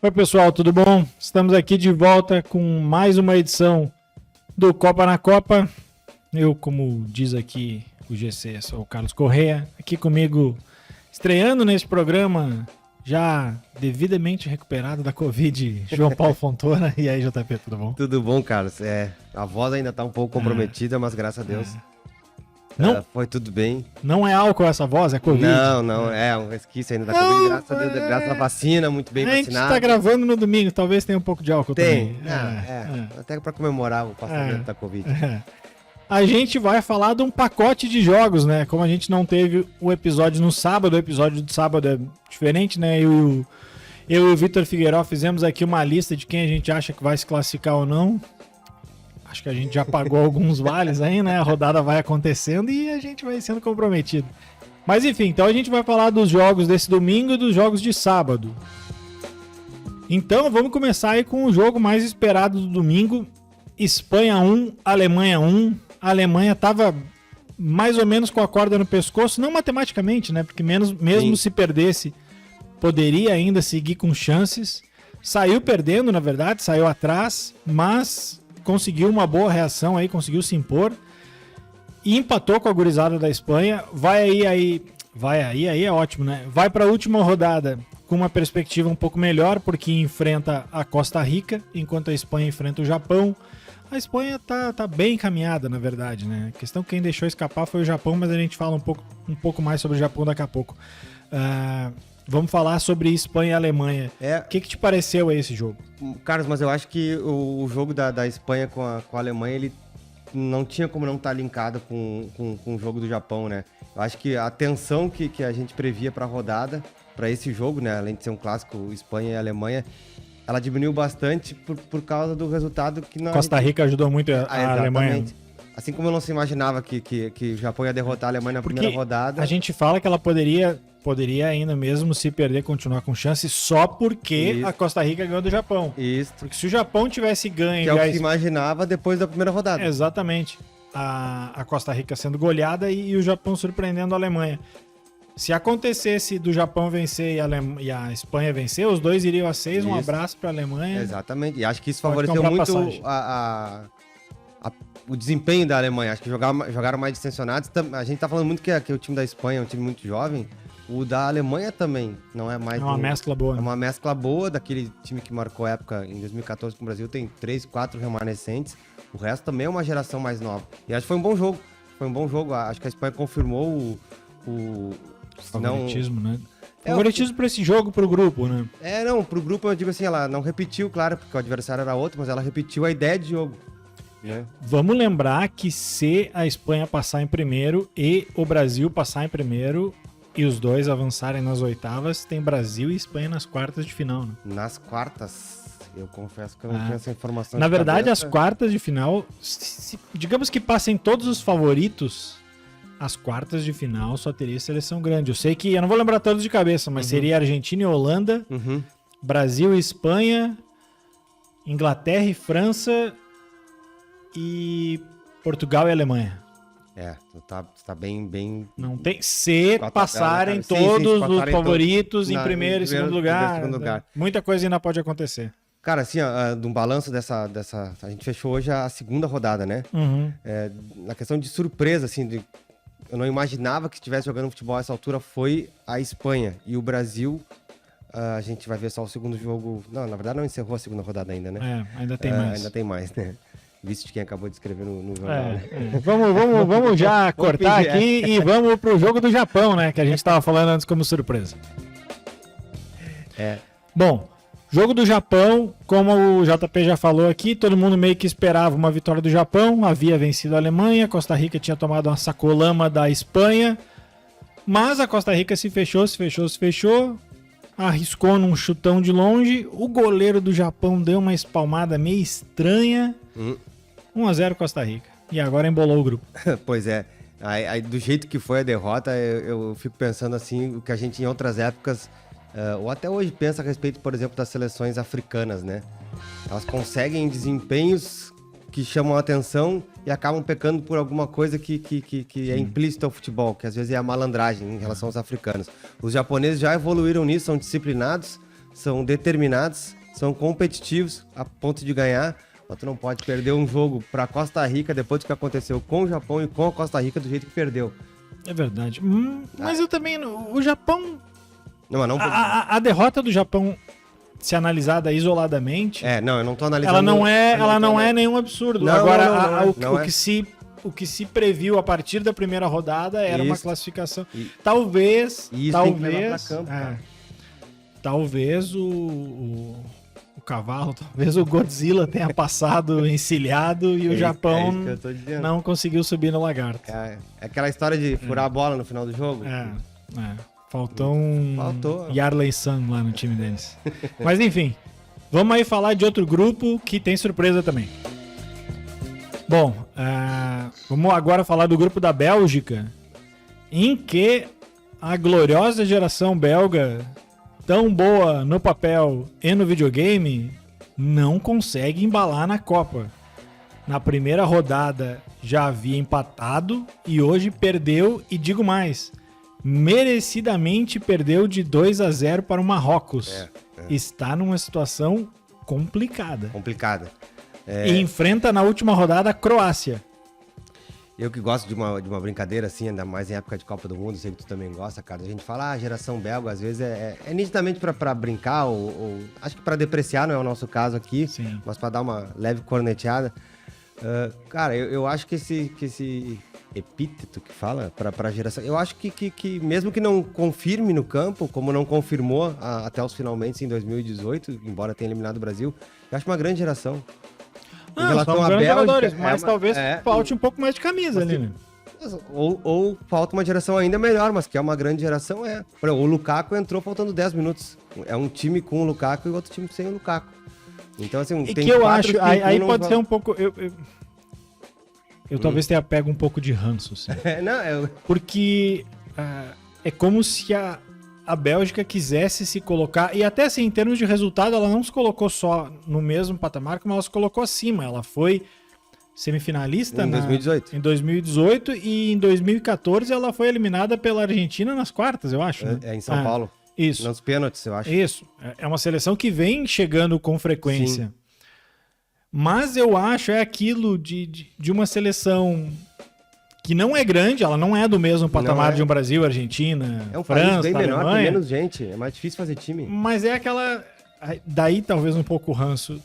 Oi, pessoal, tudo bom? Estamos aqui de volta com mais uma edição do Copa na Copa. Eu, como diz aqui o GC, sou o Carlos Correia. Aqui comigo, estreando nesse programa, já devidamente recuperado da Covid, João Paulo Fontona. E aí, JP, tudo bom? Tudo bom, Carlos. A voz ainda tá um pouco comprometida, mas graças a Deus foi tudo bem. Não é álcool essa voz, é Covid? Não, é um resquício ainda da Covid, graças a Deus, graças à vacina, muito bem vacinado. A gente tá gravando no domingo, talvez tenha um pouco de álcool também. Tem, até para comemorar o passamento da Covid. A gente vai falar de um pacote de jogos, né? Como a gente não teve o episódio no sábado, o episódio do sábado é diferente, né? Eu e o Vitor Figueiró fizemos aqui uma lista de quem a gente acha que vai se classificar ou não. Acho que a gente já pagou alguns vales aí, né? A rodada vai acontecendo e a gente vai sendo comprometido. Mas enfim, então a gente vai falar dos jogos desse domingo e dos jogos de sábado. Então vamos começar aí com o jogo mais esperado do domingo. Espanha 1, Alemanha 1. A Alemanha estava mais ou menos com a corda no pescoço, não matematicamente, né? Porque mesmo se perdesse, poderia ainda seguir com chances. Saiu perdendo, na verdade, saiu atrás, mas conseguiu uma boa reação aí, conseguiu se impor e empatou com a gurizada da Espanha. Vai aí é ótimo, né? Vai para a última rodada com uma perspectiva um pouco melhor, porque enfrenta a Costa Rica, enquanto a Espanha enfrenta o Japão. A Espanha tá bem encaminhada, na verdade, né? A questão que quem deixou escapar foi o Japão, mas a gente fala um pouco mais sobre o Japão daqui a pouco. Vamos falar sobre Espanha e Alemanha. O que te pareceu esse jogo? Carlos, mas eu acho que o jogo da Espanha com a Alemanha, ele não tinha como não estar linkado com o jogo do Japão, né? Eu acho que a tensão que a gente previa para a rodada, para esse jogo, né? Além de ser um clássico Espanha e Alemanha, ela diminuiu bastante por causa do resultado que nós... Costa Rica ajudou muito a Alemanha. Assim como eu não se imaginava que o Japão ia derrotar a Alemanha na primeira rodada. A gente fala que ela poderia ainda mesmo se perder, continuar com chance só porque a Costa Rica ganhou do Japão. Isso. Porque se o Japão tivesse ganho... Que é o que se imaginava depois da primeira rodada. Exatamente. A Costa Rica sendo goleada e o Japão surpreendendo a Alemanha. Se acontecesse do Japão vencer e a Espanha vencer, os dois iriam a 6. Um abraço para a Alemanha. Exatamente. E acho que isso favoreceu muito o desempenho da Alemanha. Acho que jogaram mais distensionados. A gente tá falando muito que o time da Espanha é um time muito jovem. O da Alemanha também não é mais... É uma mescla boa. É uma mescla boa daquele time que marcou a época em 2014 com o Brasil. Tem 3, 4 remanescentes. O resto também é uma geração mais nova. E acho que foi um bom jogo. Acho que a Espanha confirmou o favoritismo, né? Favoritismo para esse jogo, pro grupo, né? Pro grupo eu digo assim, ela não repetiu, claro, porque o adversário era outro, mas ela repetiu a ideia de jogo. Né? Vamos lembrar que se a Espanha passar em primeiro e o Brasil passar em primeiro e os dois avançarem nas oitavas, tem Brasil e Espanha nas quartas de final, né? Nas quartas? Eu confesso que eu não tinha essa informação. Na verdade, as quartas de final, digamos que passem todos os favoritos, as quartas de final só teria seleção grande. Eu sei que, eu não vou lembrar todos de cabeça, mas seria Argentina e Holanda, Brasil e Espanha, Inglaterra e França e Portugal e Alemanha. Tá bem... Não tem... Se passarem todos os favoritos em primeiro e segundo lugar. Muita coisa ainda pode acontecer. Cara, assim, de um balanço dessa... A gente fechou hoje a segunda rodada, né? Na questão de surpresa, assim, eu não imaginava que estivesse jogando futebol a essa altura, foi a Espanha. E o Brasil, a gente vai ver só o segundo jogo... Não, na verdade não encerrou a segunda rodada ainda, né? Ainda tem mais. Ainda tem mais, né? Visto de quem acabou de escrever no jornal. Né? Vamos já cortar aqui e vamos pro jogo do Japão, né? Que a gente estava falando antes como surpresa. Bom, jogo do Japão, como o JP já falou aqui, todo mundo meio que esperava uma vitória do Japão, havia vencido a Alemanha, Costa Rica tinha tomado uma sacolama da Espanha, mas a Costa Rica se fechou, arriscou num chutão de longe, o goleiro do Japão deu uma espalmada meio estranha, 1-0 Costa Rica, e agora embolou o grupo. Pois é, aí, do jeito que foi a derrota, eu fico pensando assim, o que a gente em outras épocas... ou até hoje pensa a respeito, por exemplo, das seleções africanas, né? Elas conseguem desempenhos que chamam a atenção e acabam pecando por alguma coisa que é implícita ao futebol, que às vezes é a malandragem em relação aos africanos. Os japoneses já evoluíram nisso, são disciplinados, são determinados, são competitivos a ponto de ganhar, mas tu não pode perder um jogo pra Costa Rica depois do que aconteceu com o Japão e com a Costa Rica do jeito que perdeu. É verdade. Mas eu também... O Japão... Não, mas não... A derrota do Japão, se analisada isoladamente... não, eu não tô analisando... Ela não é nenhum absurdo. Não, Agora, não é. o que se previu a partir da primeira rodada era uma classificação. E Talvez... isso tem que levar pra campo, talvez o cavalo, talvez o Godzilla tenha passado encilhado e o Japão isso que eu tô dizendo. não conseguiu subir no lagarto. É aquela história de furar a bola no final do jogo. Faltou Faltou. Yarley Sun lá no time deles. Mas enfim, vamos aí falar de outro grupo que tem surpresa também. Bom, vamos agora falar do grupo da Bélgica, em que a gloriosa geração belga, tão boa no papel e no videogame, não consegue embalar na Copa. Na primeira rodada já havia empatado e hoje perdeu, e digo mais, merecidamente perdeu de 2-0 para o Marrocos. Está numa situação complicada. E enfrenta na última rodada a Croácia. Eu que gosto de uma brincadeira assim, ainda mais em época de Copa do Mundo, sei que tu também gosta, cara. A gente fala, geração belga, às vezes é nitidamente pra brincar, ou acho que pra depreciar, não é o nosso caso aqui, Sim. mas pra dar uma leve corneteada. Cara, eu acho que esse epíteto que fala pra geração, eu acho que mesmo que não confirme no campo, como não confirmou até os finalmente em 2018, embora tenha eliminado o Brasil, eu acho uma grande geração. Em relação à Bélgica, mas talvez falte um pouco mais de camisa ali, né? Ou falta uma geração ainda melhor, mas que é uma grande geração, Por exemplo, o Lukaku entrou faltando 10 minutos. É um time com o Lukaku e outro time sem o Lukaku. Então, assim, tem que eu acho, aí pode ser um pouco... Eu talvez tenha pego um pouco de ranço, assim. Porque é como se a Bélgica quisesse se colocar, e até assim, em termos de resultado, ela não se colocou só no mesmo patamar, como ela se colocou acima. Ela foi semifinalista em 2018. Em 2018 e em 2014 ela foi eliminada pela Argentina nas quartas, eu acho. Né? Em São Paulo. Isso. Nos pênaltis, eu acho. Isso. É uma seleção que vem chegando com frequência. Sim. Mas eu acho aquilo de uma seleção que não é grande, ela não é do mesmo patamar de um Brasil, Argentina, é um França, país bem menor, Alemanha, tem menos gente, é mais difícil fazer time. Mas é aquela... Daí talvez um pouco o ranço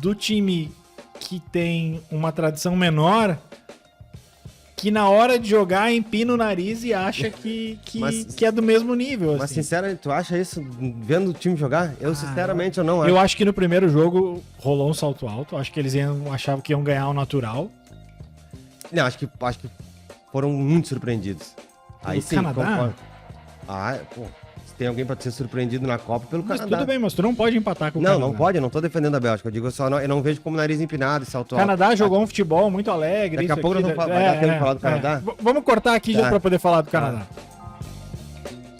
do time que tem uma tradição menor, que na hora de jogar empina o nariz e acha que é do mesmo nível. Mas assim. sinceramente, tu acha isso vendo o time jogar? Eu sinceramente eu não acho. Eu acho que no primeiro jogo rolou um salto alto, acho que eles achavam que iam ganhar o natural. Não, acho que foram muito surpreendidos. Aí sim, Canadá? Se tem alguém pra ser surpreendido na Copa, pelo mas Canadá. Tudo bem, mas tu não pode empatar com o Canadá. Não pode, eu não tô defendendo a Bélgica. Eu digo só, eu não vejo como nariz empinado e salto alto. O Canadá jogou um futebol muito alegre. Daqui a pouco nós vamos falar do Canadá. Vamos cortar aqui já pra poder falar do Canadá.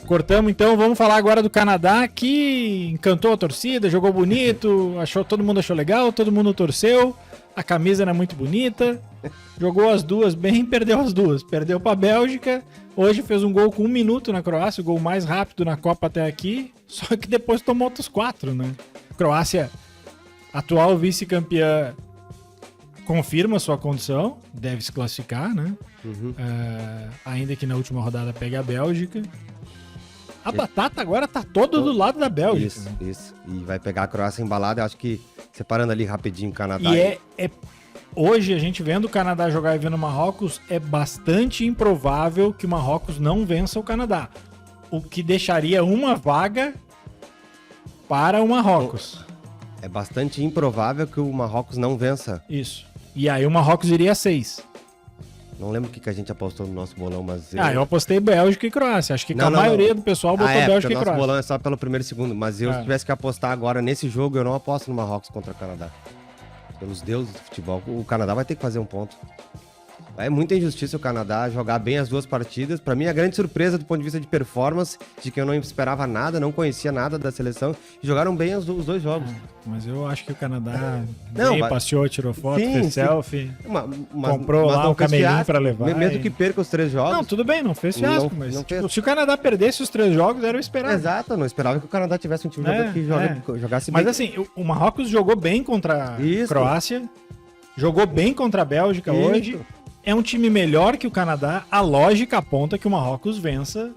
Cortamos então, vamos falar agora do Canadá, que encantou a torcida, jogou bonito, todo mundo achou legal, todo mundo torceu. A camisa era muito bonita, jogou as duas bem, perdeu as duas. Perdeu pra Bélgica, hoje fez um gol com 1 minuto na Croácia, o gol mais rápido na Copa até aqui, só que depois tomou outros 4, né? Croácia, atual vice-campeã, confirma sua condição, deve se classificar, né? Ainda que na última rodada pegue a Bélgica. A batata agora tá toda do lado da Bélgica. Isso. E vai pegar a Croácia embalada, eu acho que separando ali rapidinho o Canadá. E hoje, a gente vendo o Canadá jogar e vendo o Marrocos, é bastante improvável que o Marrocos não vença o Canadá. O que deixaria uma vaga para o Marrocos. É bastante improvável que o Marrocos não vença. Isso. E aí o Marrocos iria a 6. Não lembro o que a gente apostou no nosso bolão, mas... eu apostei Bélgica e Croácia. Acho que a maioria do pessoal botou Bélgica e Croácia. O nosso bolão é só pelo primeiro e segundo, mas se eu tivesse que apostar agora nesse jogo, eu não aposto no Marrocos contra o Canadá. Pelos deuses do futebol, o Canadá vai ter que fazer um ponto. É muita injustiça o Canadá jogar bem as duas partidas. Pra mim, a grande surpresa do ponto de vista de performance, de que eu não esperava nada, não conhecia nada da seleção, e jogaram bem os dois jogos. Mas eu acho que o Canadá Não, passeou, tirou foto, sim, fez sim. selfie, Mas comprou lá não o fez camelinho fiasco. pra levar. Mesmo que perca os 3 jogos. Não, tudo bem, não fez fiasco, Não- mas não tipo, fez. se o Canadá perdesse os 3 jogos, era o esperado. Exato, eu não esperava que o Canadá tivesse um time que jogasse Mas bem. assim, o Marrocos jogou bem contra a Isso. Croácia, jogou bem contra a Bélgica Isso. hoje. É um time melhor que o Canadá. A lógica aponta que o Marrocos vença.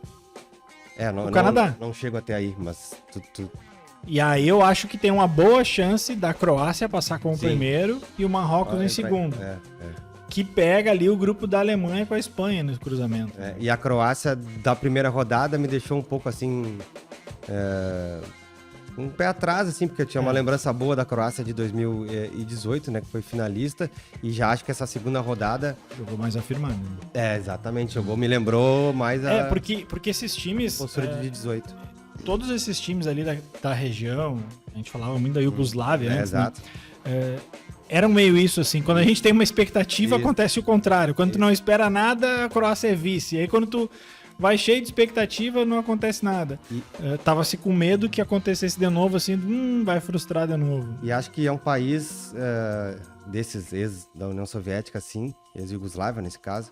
o Canadá. Não chego até aí, mas E aí eu acho que tem uma boa chance da Croácia passar como Sim. primeiro e o Marrocos em segundo. Que pega ali o grupo da Alemanha com a Espanha no cruzamento. E a Croácia, da primeira rodada, me deixou um pouco assim. Um pé atrás, assim, porque eu tinha uma lembrança boa da Croácia de 2018, né? Que foi finalista. E já acho que essa segunda rodada. Jogou mais afirmado. Né? Exatamente, jogou, me lembrou mais a Porque esses times. postura de 18. Todos esses times ali da região, a gente falava muito da Iugoslávia, antes, né? Exato. Eram meio isso, assim. Quando a gente tem uma expectativa, Isso. acontece o contrário. Quando tu não espera nada, a Croácia é vice. E aí quando tu vai cheio de expectativa, não acontece nada. Tava-se com medo que acontecesse de novo, assim, vai frustrar de novo. E acho que é um país desses ex da União Soviética, assim, ex-Yugoslávia nesse caso,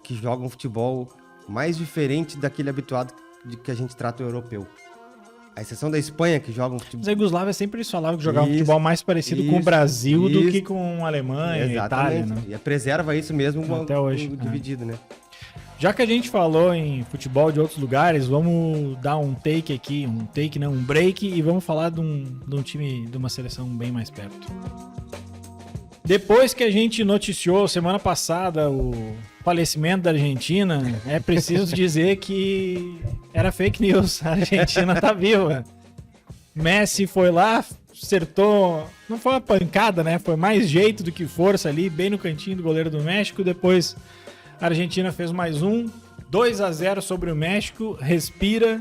que joga um futebol mais diferente daquele habituado de que a gente trata o europeu. A exceção da Espanha, que joga um futebol... Mas a Iugoslávia sempre eles falavam que jogava um Isso, futebol mais parecido com o Brasil do isso. que com a Alemanha, a Itália, né? E preserva isso mesmo Até hoje, dividido, né? Já que a gente falou em futebol de outros lugares, vamos dar um take aqui, um break, e vamos falar de um time, de uma seleção bem mais perto. Depois que a gente noticiou semana passada o falecimento da Argentina, é preciso dizer que era fake news, a Argentina tá viva. Messi foi lá, acertou, não foi uma pancada, né? Foi mais jeito do que força ali, bem no cantinho do goleiro do México, depois... A Argentina fez mais 2-0 sobre o México, respira.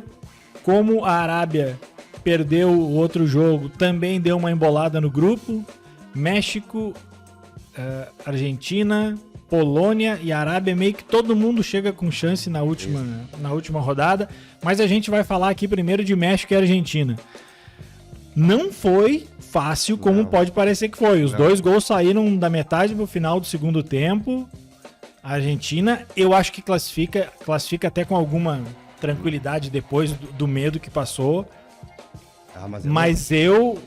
Como a Arábia perdeu o outro jogo, também deu uma embolada no grupo. México, Argentina, Polônia e Arábia, meio que todo mundo chega com chance na última rodada. Mas a gente vai falar aqui primeiro de México e Argentina. Não foi fácil como pode parecer que foi. Os 2 gols saíram da metade pro final do segundo tempo. A Argentina, eu acho que classifica até com alguma tranquilidade depois do medo que passou. Mas eu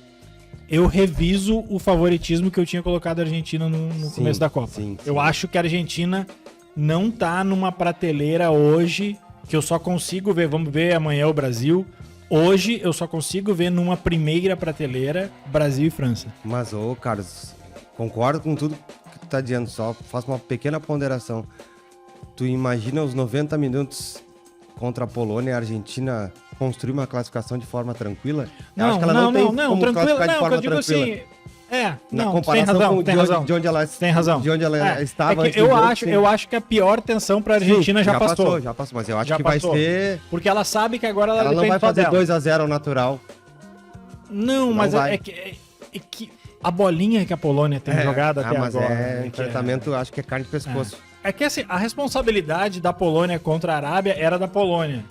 reviso o favoritismo que eu tinha colocado a Argentina no começo da Copa. Eu acho que a Argentina não tá numa prateleira hoje que eu só consigo ver, vamos ver amanhã o Brasil. Hoje eu só consigo ver numa primeira prateleira Brasil e França. Mas, Carlos, concordo com tudo que tu tá dizendo, só faço uma pequena ponderação. Tu imagina os 90 minutos contra a Polônia e a Argentina construir uma classificação de forma tranquila? Não, eu acho que ela não tem como tranquila, classificar de forma eu digo tranquila. assim, Na não, comparação tem razão, de onde ela tem razão. De onde ela estava. É antes que do eu jogo, acho, eu acho que a pior tensão pra Argentina já passou. Já passou, mas eu acho Já que passou. vai ser... Porque ela sabe que agora ela Ela não depende vai só fazer dela. 2-0 ao natural. Não, mas vai. é que a bolinha que a Polônia tem jogado até mas agora. é enfrentamento, acho que é carne de pescoço. É que assim, a responsabilidade da Polônia contra a Arábia era da Polônia.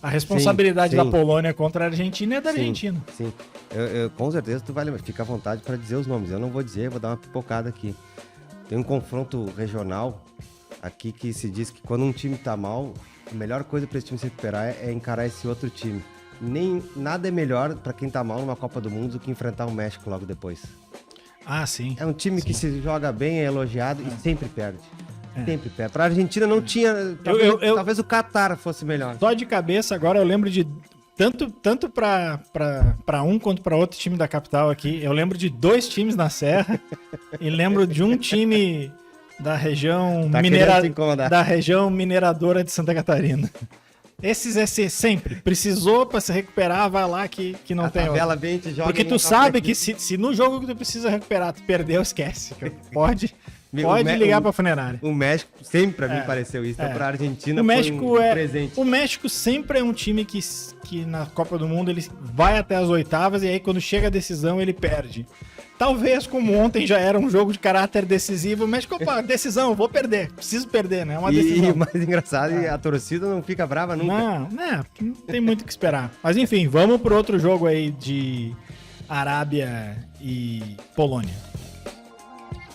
A responsabilidade da Polônia contra a Argentina é da Argentina. Sim, eu, com certeza tu vai lembrar. Fica à vontade para dizer os nomes. Eu não vou dizer, vou dar uma pipocada aqui. Tem um confronto regional aqui que se diz que quando um time tá mal, a melhor coisa para esse time se recuperar é encarar esse outro time. Nada é melhor para quem tá mal numa Copa do Mundo do que enfrentar o México logo depois. Ah, sim. É um time que se joga bem, é elogiado e sempre perde. Sempre perde. Pra Argentina não tinha... Talvez o Catar fosse melhor. Só de cabeça agora eu lembro de... Tanto para um quanto para outro time da capital aqui. Eu lembro de 2 times na Serra e lembro de um time da região, da região mineradora de Santa Catarina. Esses é sempre. Precisou para se recuperar, vai lá que não tem tabela outro. bem te joga. Porque tu sabe que se no jogo que tu precisa recuperar, tu perdeu, esquece. Pode ligar pra funerária. O México sempre pra mim pareceu isso. Então pra Argentina o México foi um presente. O México sempre é um time que na Copa do Mundo ele vai até as oitavas e aí quando chega a decisão ele perde. talvez, como ontem já era um jogo de caráter decisivo, mas opa, decisão, vou perder, preciso perder, né? É uma decisão. E o mais engraçado, a torcida não fica brava nunca. Não tem muito o que esperar. Mas enfim, vamos pro outro jogo aí de Arábia e Polônia.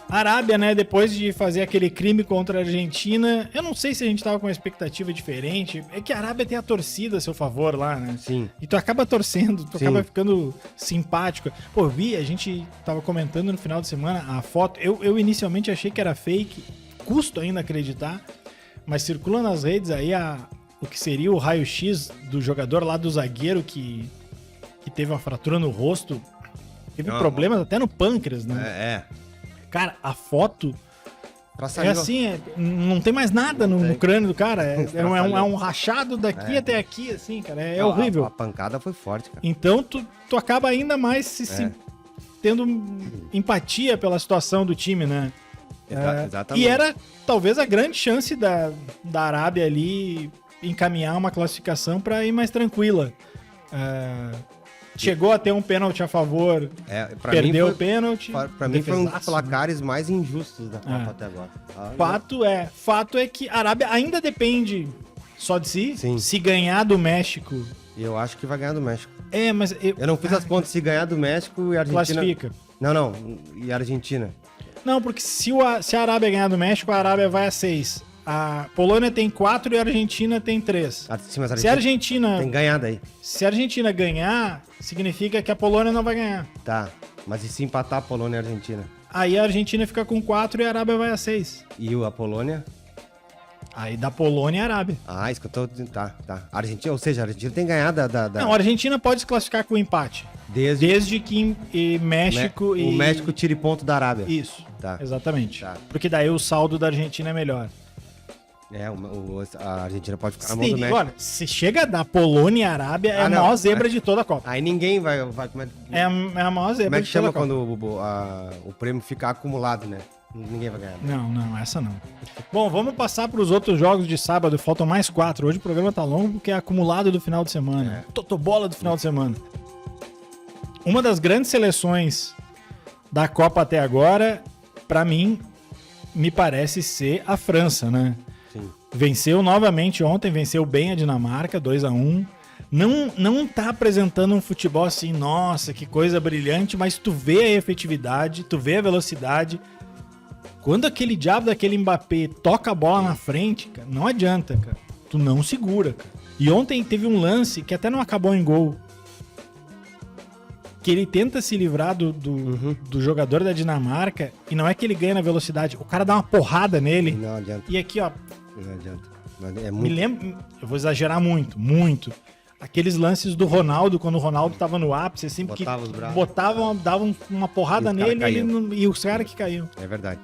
A Arábia, né, depois de fazer aquele crime contra a Argentina, eu não sei se a gente tava com uma expectativa diferente, é que a Arábia tem a torcida a seu favor lá, né? Sim. E tu acaba torcendo, tu Sim. acaba ficando simpático. Pô, a gente tava comentando no final de semana a foto, eu inicialmente achei que era fake, custo ainda acreditar, mas circula nas redes aí o que seria o raio-x do jogador lá do zagueiro que teve uma fratura no rosto, teve problemas até no pâncreas, né? É. Cara, a foto Pra é sair, assim, não tem mais nada no crânio do cara. É um rachado daqui É. até aqui, assim, cara. É horrível. A pancada foi forte, cara. Então tu acaba ainda mais tendo empatia pela situação do time, né? Exatamente. E era talvez a grande chance da Arábia ali encaminhar uma classificação para ir mais tranquila. Chegou a ter um pênalti a favor, perdeu o pênalti. Pra mim foi um dos defesaço, placares mais injustos da Copa até agora. Fato é que a Arábia ainda depende só de si. Sim. Se ganhar do México... E eu acho que vai ganhar do México. Mas Eu não fiz as contas se ganhar do México e a Argentina... classifica. Não. E a Argentina? Não, porque se a Arábia ganhar do México, a Arábia vai a 6. A Polônia tem 4 e a Argentina tem 3. Se a Argentina... Tem ganhado aí. Se a Argentina ganhar, significa que a Polônia não vai ganhar. Tá. Mas e se empatar a Polônia e a Argentina? Aí a Argentina fica com 4 e a Arábia vai a 6. E a Polônia? Aí da Polônia e a Arábia. Isso que eu tô... Tá. A Argentina, ou seja, a Argentina tem ganhado da... Não, a Argentina pode se classificar com empate. Desde que México O México tire ponto da Arábia. Isso, Tá. exatamente. Tá. Porque daí o saldo da Argentina é melhor. A Argentina pode ficar na mão do México. Olha, se chega da Polônia e a Arábia, é a maior zebra de toda a Copa. Aí ninguém vai como é a maior zebra como é que de toda chama a Copa. quando o prêmio fica acumulado, né? Ninguém vai ganhar. Não, essa não. Bom, vamos passar para os outros jogos de sábado. Faltam mais 4. Hoje o programa tá longo porque é acumulado do final de semana. Totobola do final de semana. Uma das grandes seleções da Copa até agora, para mim, me parece ser a França, né? Sim. Venceu novamente ontem, venceu bem a Dinamarca, 2-1. Não tá apresentando um futebol assim, nossa, que coisa brilhante, mas tu vê a efetividade, tu vê a velocidade. Quando aquele diabo daquele Mbappé toca a bola na frente, cara, não adianta, cara. Tu não segura, cara. E ontem teve um lance que até não acabou em gol. Que ele tenta se livrar do jogador da Dinamarca e não é que ele ganha na velocidade. O cara dá uma porrada nele. Não adianta. E aqui, ó. Não adianta. É Me muito... lembro, eu vou exagerar muito. Aqueles lances do Ronaldo, quando o Ronaldo tava no ápice, assim, porque Botava os braços. davam uma porrada E os cara nele e os caras que caíam. É verdade.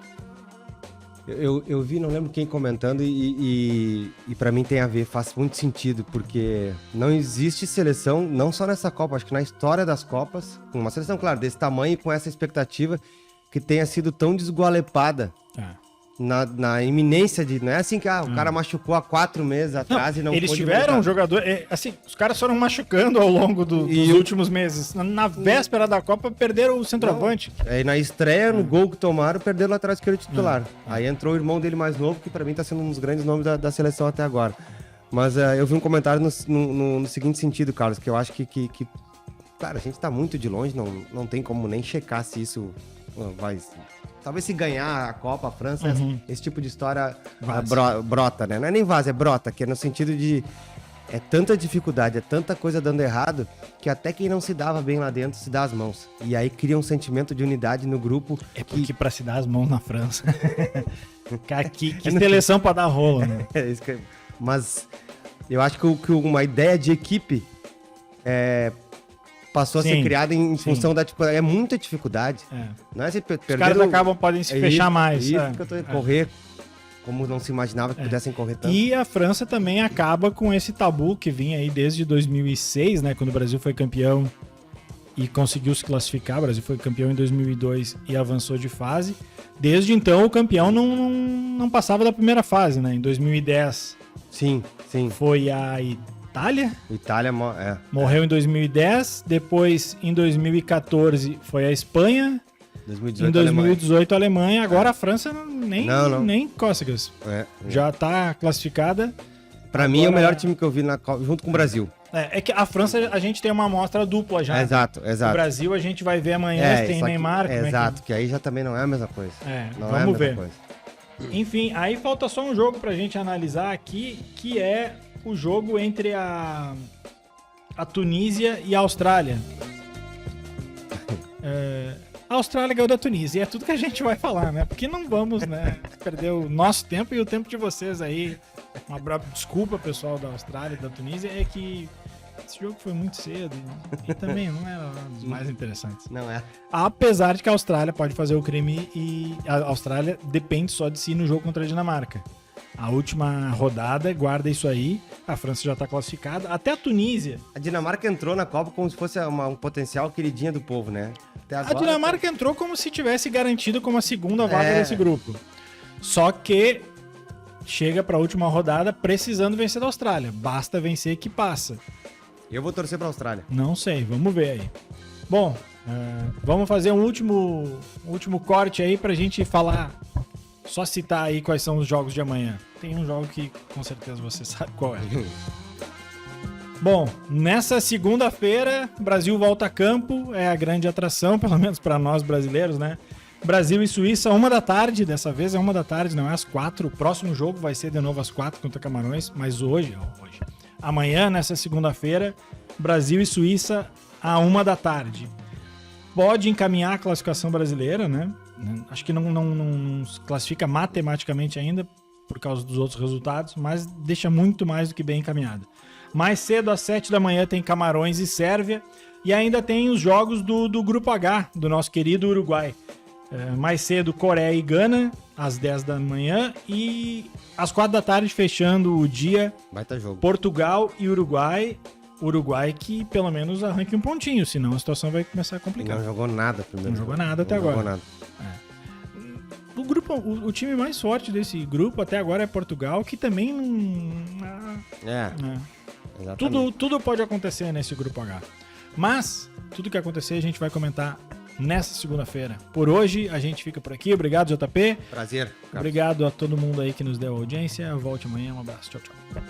Eu vi, não lembro quem comentando, e pra mim tem a ver, faz muito sentido, porque não existe seleção, não só nessa Copa, acho que na história das Copas, uma seleção, claro, desse tamanho e com essa expectativa, que tenha sido tão desgualepada na iminência de... Não é assim que o cara machucou há 4 meses atrás e não eles pôde tiveram voltar. um jogador... assim, os caras foram machucando ao longo dos últimos meses. Na véspera da Copa, perderam o centroavante. Aí na estreia, no gol que tomaram, perderam o lateral esquerdo titular. Aí entrou o irmão dele mais novo, que pra mim tá sendo um dos grandes nomes da seleção até agora. Mas eu vi um comentário no seguinte sentido, Carlos, que eu acho que cara, a gente tá muito de longe, não tem como nem checar se isso vai... Talvez se ganhar a Copa, a França, esse tipo de história brota, né? Não é nem vaza, é brota, que é no sentido de... É tanta dificuldade, é tanta coisa dando errado, que até quem não se dava bem lá dentro se dá as mãos. E aí cria um sentimento de unidade no grupo. É porque pra se dar as mãos na França... Cara, que seleção pra dar rolo, né? Mas eu acho que uma ideia de equipe passou a ser criada em função da dificuldade. É muita dificuldade. Não é se perder. Os caras podem se fechar mais. Isso que eu tô correr como não se imaginava que pudessem correr tanto. E a França também acaba com esse tabu que vinha aí desde 2006, né? Quando o Brasil foi campeão e conseguiu se classificar. O Brasil foi campeão em 2002 e avançou de fase. Desde então, o campeão não passava da primeira fase, né? Em 2010 sim. foi a Itália. Itália morreu em 2010. Depois, em 2014, foi a Espanha. 2018, em 2018 a Alemanha. Agora a França nem cócegas. Já tá classificada. Pra mim é o melhor time que eu vi na Copa, junto com o Brasil. É que a França a gente tem uma amostra dupla já. Exato. O Brasil a gente vai ver amanhã se tem Neymar. Exato, que aí já também não é a mesma coisa. Vamos ver. Enfim, aí falta só um jogo pra gente analisar aqui, que é o jogo entre a Tunísia e a Austrália. A Austrália ganhou da Tunísia, e é tudo que a gente vai falar, né? Porque não vamos, né, perder o nosso tempo e o tempo de vocês aí. Uma desculpa, pessoal da Austrália e da Tunísia, é que esse jogo foi muito cedo e também não era um dos mais interessantes. Não é. Apesar de que a Austrália pode fazer o crime e a Austrália depende só de si no jogo contra a Dinamarca. A última rodada guarda isso aí, a França já está classificada, até a Tunísia. A Dinamarca entrou na Copa como se fosse um potencial queridinha do povo, né? Até agora, a Dinamarca entrou como se tivesse garantido como a segunda vaga desse grupo. Só que chega para a última rodada precisando vencer da Austrália. Basta vencer que passa. Eu vou torcer para a Austrália. Não sei, vamos ver aí. Bom, vamos fazer um último corte aí pra gente falar, só citar aí quais são os jogos de amanhã. Tem um jogo que com certeza você sabe qual é. Bom, nessa segunda-feira, Brasil volta a campo, é a grande atração, pelo menos para nós brasileiros, né? Brasil e Suíça, 1h, dessa vez é 1h, não é às 4. O próximo jogo vai ser de novo às 4 contra Camarões, mas amanhã, nessa segunda-feira, Brasil e Suíça, à 1h. Pode encaminhar a classificação brasileira, né? Acho que não classifica matematicamente ainda, por causa dos outros resultados, mas deixa muito mais do que bem encaminhada. Mais cedo, às 7 da manhã, tem Camarões e Sérvia, e ainda tem os jogos do Grupo H, do nosso querido Uruguai. Mais cedo, Coreia e Gana, às 10 da manhã, e às 4 da tarde, fechando o dia, baita jogo. Portugal e Uruguai. Uruguai que pelo menos arranque um pontinho, senão a situação vai começar a complicar. Não jogou nada primeiro. Não jogou nada até agora. Não jogou nada. O time mais forte desse grupo até agora é Portugal, que também tudo pode acontecer nesse Grupo H. Mas, tudo que acontecer a gente vai comentar nessa segunda-feira. Por hoje, a gente fica por aqui. Obrigado, JP. Prazer. Obrigado a todo mundo aí que nos deu audiência. Volte amanhã. Um abraço. Tchau, tchau.